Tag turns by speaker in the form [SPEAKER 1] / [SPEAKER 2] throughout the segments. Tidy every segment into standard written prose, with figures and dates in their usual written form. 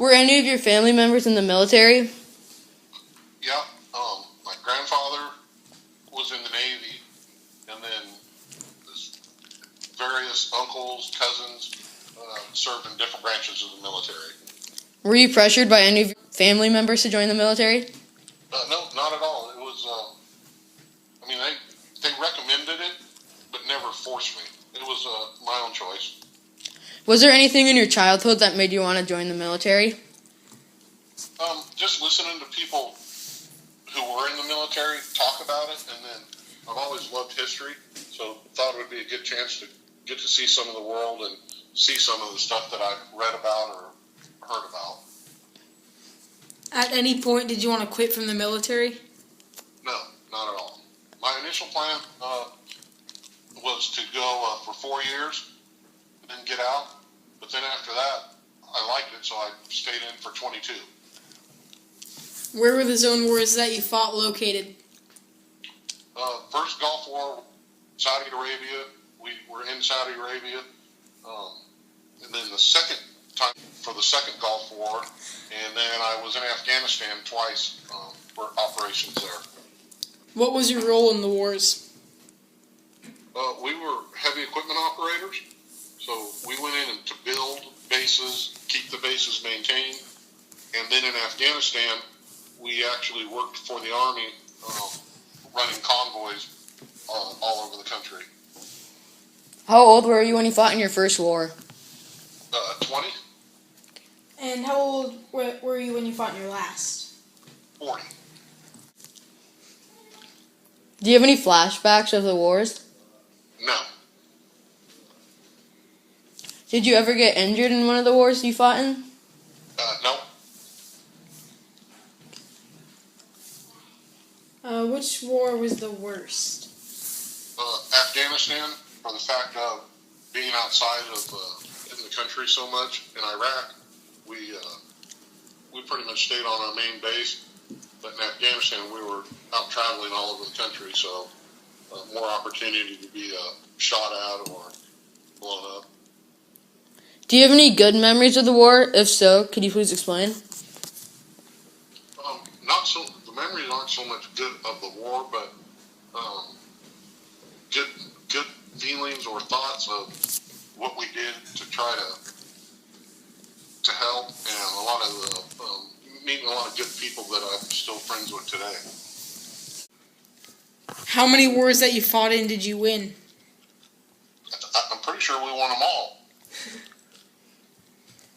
[SPEAKER 1] Were any of your family members in the military?
[SPEAKER 2] Yeah, my grandfather was in the Navy, and then various uncles, cousins served in different branches of the military.
[SPEAKER 1] Were you pressured by any of your family members to join the military?
[SPEAKER 2] No, not at all. It was, they recommended it, but never forced me. It was my own choice.
[SPEAKER 1] Was there anything in your childhood that made you want to join the military?
[SPEAKER 2] Just listening to people who were in the military talk about it, and then I've always loved history, so thought it would be a good chance to get to see some of the world and see some of the stuff that I've read about or heard about.
[SPEAKER 3] At any point, did you want to quit from the military?
[SPEAKER 2] No, not at all. My initial plan was to go for 4 years and then get out, but then after that, I liked it, so I stayed in for 22.
[SPEAKER 3] Where were the zone wars that you fought located?
[SPEAKER 2] First Gulf War, Saudi Arabia. We were in Saudi Arabia. And then the second time for the second Gulf War. And then I was in Afghanistan twice for operations there.
[SPEAKER 3] What was your role in the wars?
[SPEAKER 2] We were heavy equipment operators. So we went in to build bases, keep the bases maintained. And then in Afghanistan, we actually worked for the Army, running convoys all over the country.
[SPEAKER 1] How old were you when you fought in your first war?
[SPEAKER 2] 20.
[SPEAKER 3] And how old were you when you fought in your last?
[SPEAKER 2] 40.
[SPEAKER 1] Do you have any flashbacks of the wars?
[SPEAKER 2] No.
[SPEAKER 1] Did you ever get injured in one of the wars you fought in?
[SPEAKER 2] No.
[SPEAKER 3] Which war was the worst?
[SPEAKER 2] Afghanistan, for the fact of being outside of in the country so much. In Iraq, we pretty much stayed on our main base, but in Afghanistan we were out traveling all over the country, so more opportunity to be shot at or blown up.
[SPEAKER 1] Do you have any good memories of the war? If so, could you please explain?
[SPEAKER 2] Not so. The memories aren't so much good of the war, but good feelings or thoughts of what we did to try to help, and a lot of meeting a lot of good people that I'm still friends with today.
[SPEAKER 3] How many wars that you fought in did you win?
[SPEAKER 2] I'm pretty sure we won them all.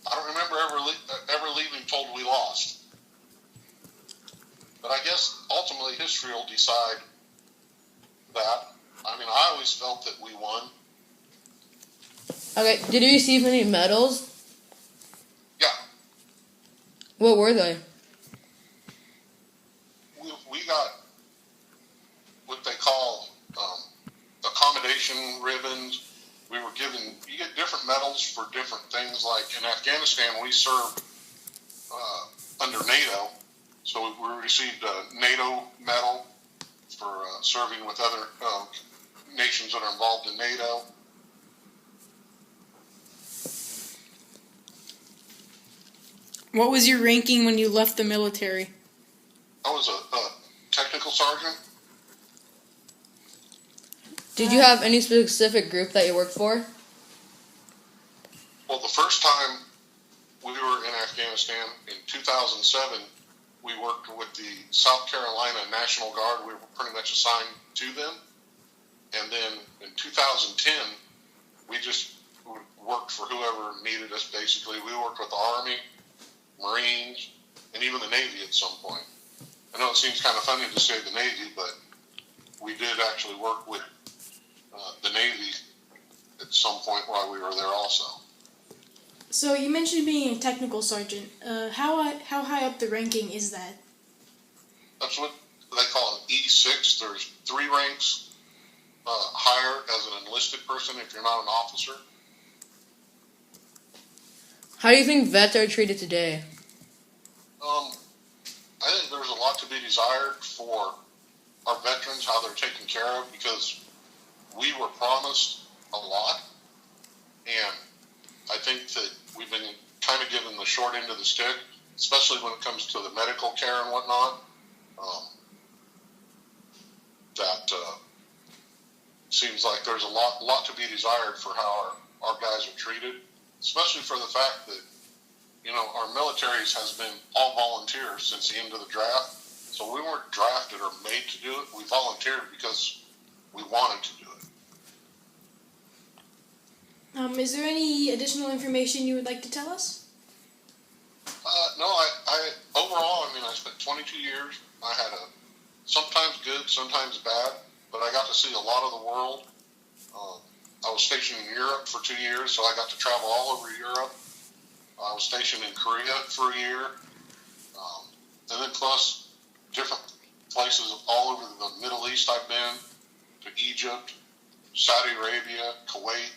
[SPEAKER 2] I don't remember ever leaving told we lost. But I guess ultimately history will decide that. I mean, I always felt that we won.
[SPEAKER 1] Okay, did you receive any medals?
[SPEAKER 2] Yeah.
[SPEAKER 1] What were they?
[SPEAKER 2] We got what they call accommodation ribbons. We were given, you get different medals for different things. Like in Afghanistan, we served under NATO. So we received a NATO medal for serving with other nations that are involved in NATO.
[SPEAKER 3] What was your ranking when you left the military?
[SPEAKER 2] I was a technical sergeant.
[SPEAKER 1] Did you have any specific group that you worked for?
[SPEAKER 2] Well, the first time we were in Afghanistan in 2007, we worked with the South Carolina National Guard. We were pretty much assigned to them. And then in 2010, we just worked for whoever needed us, basically. We worked with the Army, Marines, and even the Navy at some point. I know it seems kind of funny to say the Navy, but we did actually work with the Navy at some point while we were there also.
[SPEAKER 3] So you mentioned being a technical sergeant. How high up the ranking is that?
[SPEAKER 2] That's what they call an E6. There's 3 ranks higher as an enlisted person if you're not an officer.
[SPEAKER 1] How do you think vets are treated today?
[SPEAKER 2] I think there's a lot to be desired for our veterans, how they're taken care of, because we were promised a lot, and I think that we've been kind of given the short end of the stick, especially when it comes to the medical care and whatnot. That seems like there's a lot to be desired for how our guys are treated, especially for the fact that, our military has been all volunteers since the end of the draft. So we weren't drafted or made to do it. We volunteered because we wanted to do it.
[SPEAKER 3] Is there any additional information you would like to tell us?
[SPEAKER 2] No, I overall, I spent 22 years. I had a sometimes good, sometimes bad, but I got to see a lot of the world. I was stationed in Europe for 2 years, so I got to travel all over Europe. I was stationed in Korea for a year, and then plus different places all over the Middle East I've been, to Egypt, Saudi Arabia, Kuwait.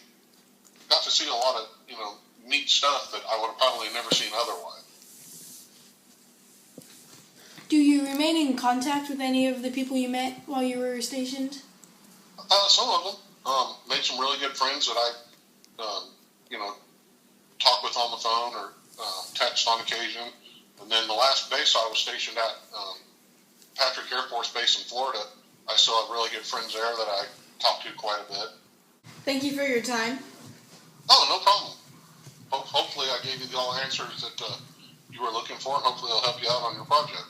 [SPEAKER 2] Got to see a lot of, neat stuff that I would have probably never seen otherwise.
[SPEAKER 3] Do you remain in contact with any of the people you met while you were stationed?
[SPEAKER 2] Some of them. Made some really good friends that I, talk with on the phone or text on occasion. And then the last base I was stationed at, Patrick Air Force Base in Florida, I still have really good friends there that I talk to quite a bit.
[SPEAKER 3] Thank you for your time.
[SPEAKER 2] Oh, no problem. Hopefully I gave you all the answers that you were looking for, and hopefully it'll help you out on your project.